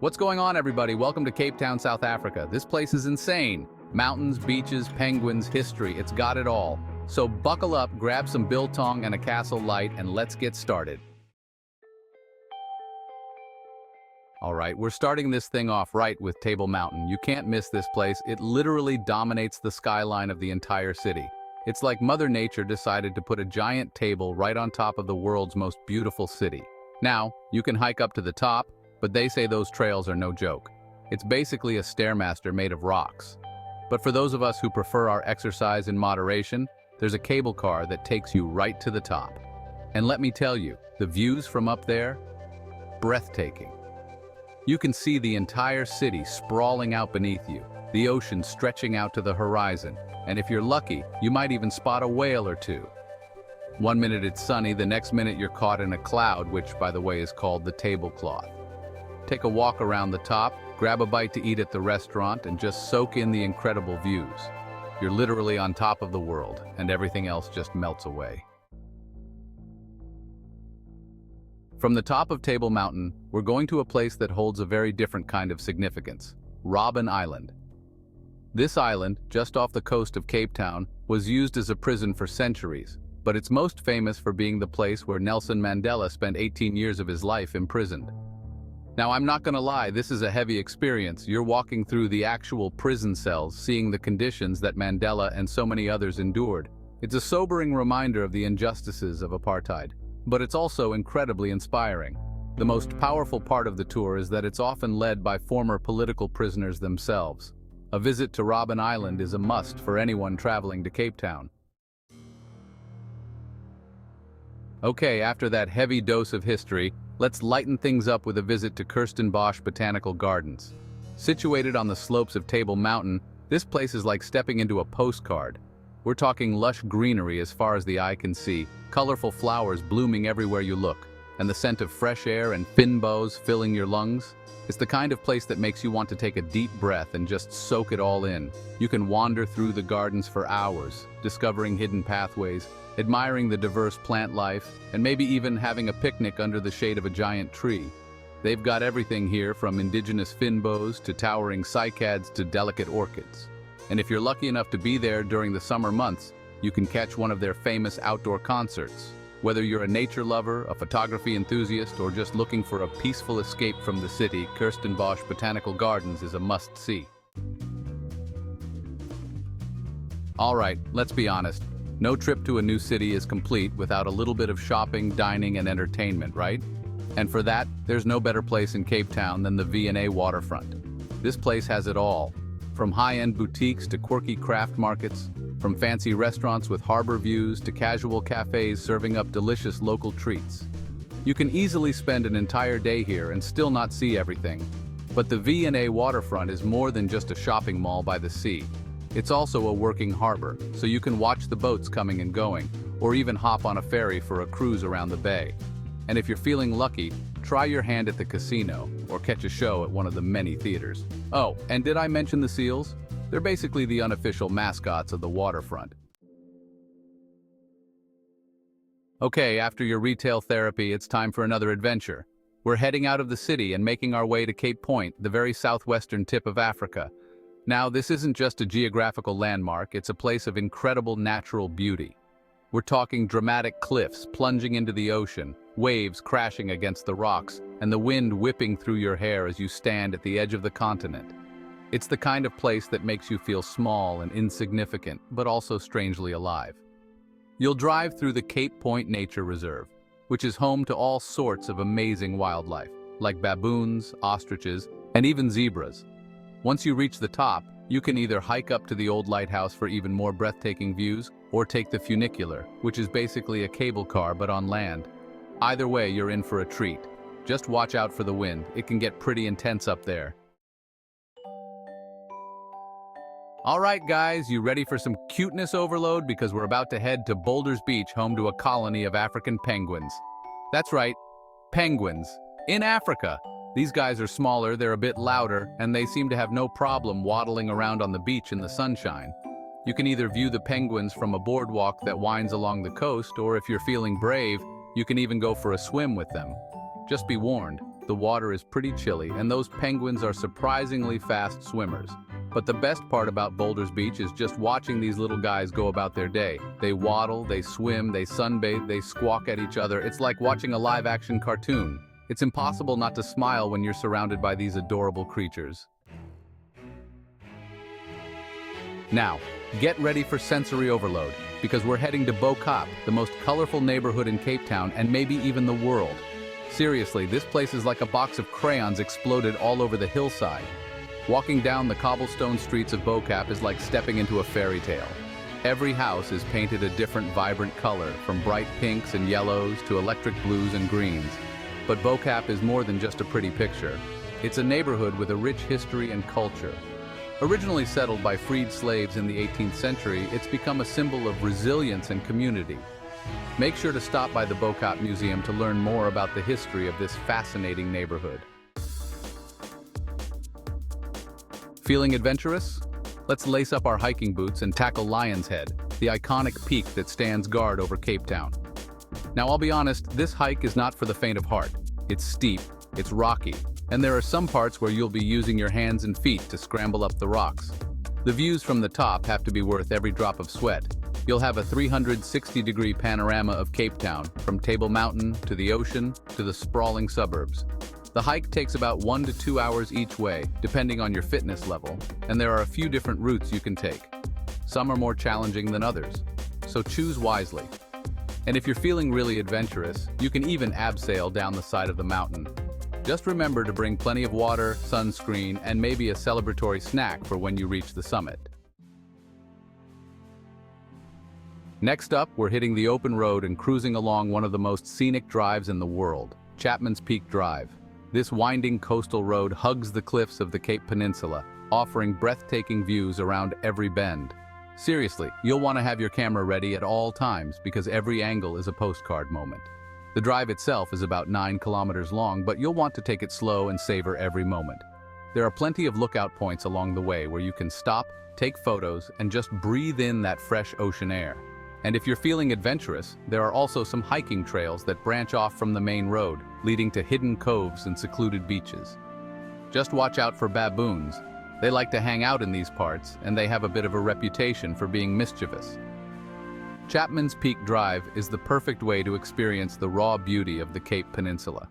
What's going on, everybody? Welcome to Cape Town, South Africa. This place is insane. Mountains, beaches, penguins, history, it's got it all. So buckle up, grab some biltong and a castle light, and let's get started. All right, we're starting this thing off right with Table Mountain. You can't miss this place. It literally dominates the skyline of the entire city. It's like Mother Nature decided to put a giant table right on top of the world's most beautiful city. Now, you can hike up to the top, but they say those trails are no joke. It's basically a stairmaster made of rocks. But for those of us who prefer our exercise in moderation, there's a cable car that takes you right to the top. And let me tell you, the views from up there, breathtaking. You can see the entire city sprawling out beneath you, the ocean stretching out to the horizon, and if you're lucky, you might even spot a whale or two. One minute it's sunny, the next minute you're caught in a cloud, which, by the way, is called the tablecloth. Take a walk around the top, grab a bite to eat at the restaurant, and just soak in the incredible views. You're literally on top of the world, and everything else just melts away. From the top of Table Mountain, we're going to a place that holds a very different kind of significance, Robben Island. This island, just off the coast of Cape Town, was used as a prison for centuries, but it's most famous for being the place where Nelson Mandela spent 18 years of his life imprisoned. Now, I'm not gonna lie, this is a heavy experience. You're walking through the actual prison cells, seeing the conditions that Mandela and so many others endured. It's a sobering reminder of the injustices of apartheid, but it's also incredibly inspiring. The most powerful part of the tour is that it's often led by former political prisoners themselves. A visit to Robben Island is a must for anyone traveling to Cape Town. Okay, after that heavy dose of history, let's lighten things up with a visit to Kirstenbosch Botanical Gardens. Situated on the slopes of Table Mountain, this place is like stepping into a postcard. We're talking lush greenery as far as the eye can see, colorful flowers blooming everywhere you look, and the scent of fresh air and fynbos filling your lungs. It's the kind of place that makes you want to take a deep breath and just soak it all in. You can wander through the gardens for hours, discovering hidden pathways, admiring the diverse plant life, and maybe even having a picnic under the shade of a giant tree. They've got everything here, from indigenous fynbos to towering cycads to delicate orchids. And if you're lucky enough to be there during the summer months, you can catch one of their famous outdoor concerts. Whether you're a nature lover, a photography enthusiast, or just looking for a peaceful escape from the city, Kirstenbosch Botanical Gardens is a must-see. All right, let's be honest. No trip to a new city is complete without a little bit of shopping, dining, and entertainment, right? And for that, there's no better place in Cape Town than the A Waterfront. This place has it all, from high-end boutiques to quirky craft markets, from fancy restaurants with harbor views to casual cafes serving up delicious local treats. You can easily spend an entire day here and still not see everything. But the A Waterfront is more than just a shopping mall by the sea. It's also a working harbor, so you can watch the boats coming and going, or even hop on a ferry for a cruise around the bay. And if you're feeling lucky, try your hand at the casino, or catch a show at one of the many theaters. Oh, and did I mention the seals? They're basically the unofficial mascots of the waterfront. Okay, after your retail therapy, it's time for another adventure. We're heading out of the city and making our way to Cape Point, the very southwestern tip of Africa. Now, this isn't just a geographical landmark, it's a place of incredible natural beauty. We're talking dramatic cliffs plunging into the ocean, waves crashing against the rocks, and the wind whipping through your hair as you stand at the edge of the continent. It's the kind of place that makes you feel small and insignificant, but also strangely alive. You'll drive through the Cape Point Nature Reserve, which is home to all sorts of amazing wildlife, like baboons, ostriches, and even zebras. Once you reach the top, you can either hike up to the old lighthouse for even more breathtaking views, or take the funicular, which is basically a cable car but on land. Either way, you're in for a treat. Just watch out for the wind, it can get pretty intense up there. Alright guys, you ready for some cuteness overload? Because we're about to head to Boulders Beach, home to a colony of African penguins. That's right, penguins. In Africa. These guys are smaller, they're a bit louder, and they seem to have no problem waddling around on the beach in the sunshine. You can either view the penguins from a boardwalk that winds along the coast, or if you're feeling brave, you can even go for a swim with them. Just be warned, the the water is pretty chilly, and those penguins are surprisingly fast swimmers. But the best part about Boulders Beach is just watching these little guys go about their day. They waddle, they swim, they sunbathe, they squawk at each other. It's like watching a live-action cartoon. It's impossible not to smile when you're surrounded by these adorable creatures. Now, get ready for sensory overload, because we're heading to Bo-Kaap, the most colorful neighborhood in Cape Town and maybe even the world. Seriously, this place is like a box of crayons exploded all over the hillside. Walking down the cobblestone streets of Bo-Kaap is like stepping into a fairy tale. Every house is painted a different vibrant color, from bright pinks and yellows to electric blues and greens. But Bo-Kaap is more than just a pretty picture. It's a neighborhood with a rich history and culture. Originally settled by freed slaves in the 18th century, it's become a symbol of resilience and community. Make sure to stop by the Bo-Kaap Museum to learn more about the history of this fascinating neighborhood. Feeling adventurous? Let's lace up our hiking boots and tackle Lion's Head, the iconic peak that stands guard over Cape Town. Now, I'll be honest, this hike is not for the faint of heart. It's steep, it's rocky, and there are some parts where you'll be using your hands and feet to scramble up the rocks. The views from the top have to be worth every drop of sweat. You'll have a 360-degree panorama of Cape Town, from Table Mountain to the ocean to the sprawling suburbs. The hike takes about 1 to 2 hours each way, depending on your fitness level, and there are a few different routes you can take. Some are more challenging than others, so choose wisely. And if you're feeling really adventurous, you can even abseil down the side of the mountain. Just remember to bring plenty of water, sunscreen, and maybe a celebratory snack for when you reach the summit. Next up, we're hitting the open road and cruising along one of the most scenic drives in the world, Chapman's Peak Drive. This winding coastal road hugs the cliffs of the Cape Peninsula, offering breathtaking views around every bend. Seriously, you'll want to have your camera ready at all times because every angle is a postcard moment. The drive itself is about 9 kilometers long, but you'll want to take it slow and savor every moment. There are plenty of lookout points along the way where you can stop, take photos, and just breathe in that fresh ocean air. And if you're feeling adventurous, there are also some hiking trails that branch off from the main road, leading to hidden coves and secluded beaches. Just watch out for baboons. They like to hang out in these parts, and they have a bit of a reputation for being mischievous. Chapman's Peak Drive is the perfect way to experience the raw beauty of the Cape Peninsula.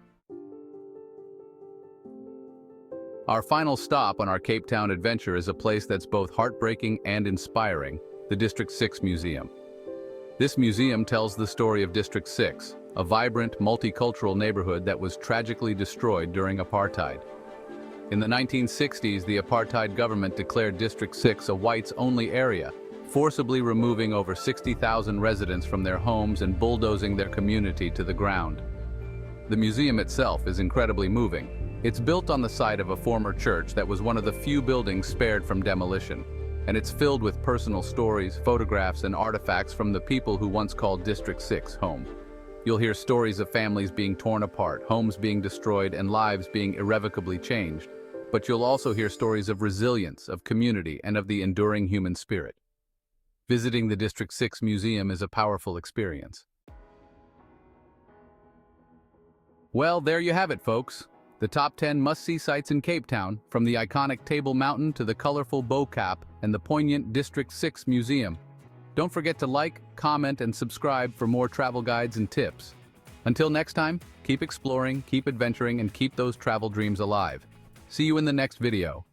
Our final stop on our Cape Town adventure is a place that's both heartbreaking and inspiring, the District 6 Museum. This museum tells the story of District 6, a vibrant, multicultural neighborhood that was tragically destroyed during apartheid. In the 1960s, the apartheid government declared District 6 a whites-only area, forcibly removing over 60,000 residents from their homes and bulldozing their community to the ground. The museum itself is incredibly moving. It's built on the site of a former church that was one of the few buildings spared from demolition, and it's filled with personal stories, photographs, and artifacts from the people who once called District 6 home. You'll hear stories of families being torn apart, homes being destroyed, and lives being irrevocably changed. But you'll also hear stories of resilience, of community, and of the enduring human spirit. Visiting the District 6 Museum is a powerful experience. Well, there you have it, folks. The top 10 must-see sites in Cape Town, from the iconic Table Mountain to the colorful Bo-Kaap and the poignant District 6 Museum. Don't forget to like, comment, and subscribe for more travel guides and tips. Until next time, keep exploring, keep adventuring, and keep those travel dreams alive. See you in the next video.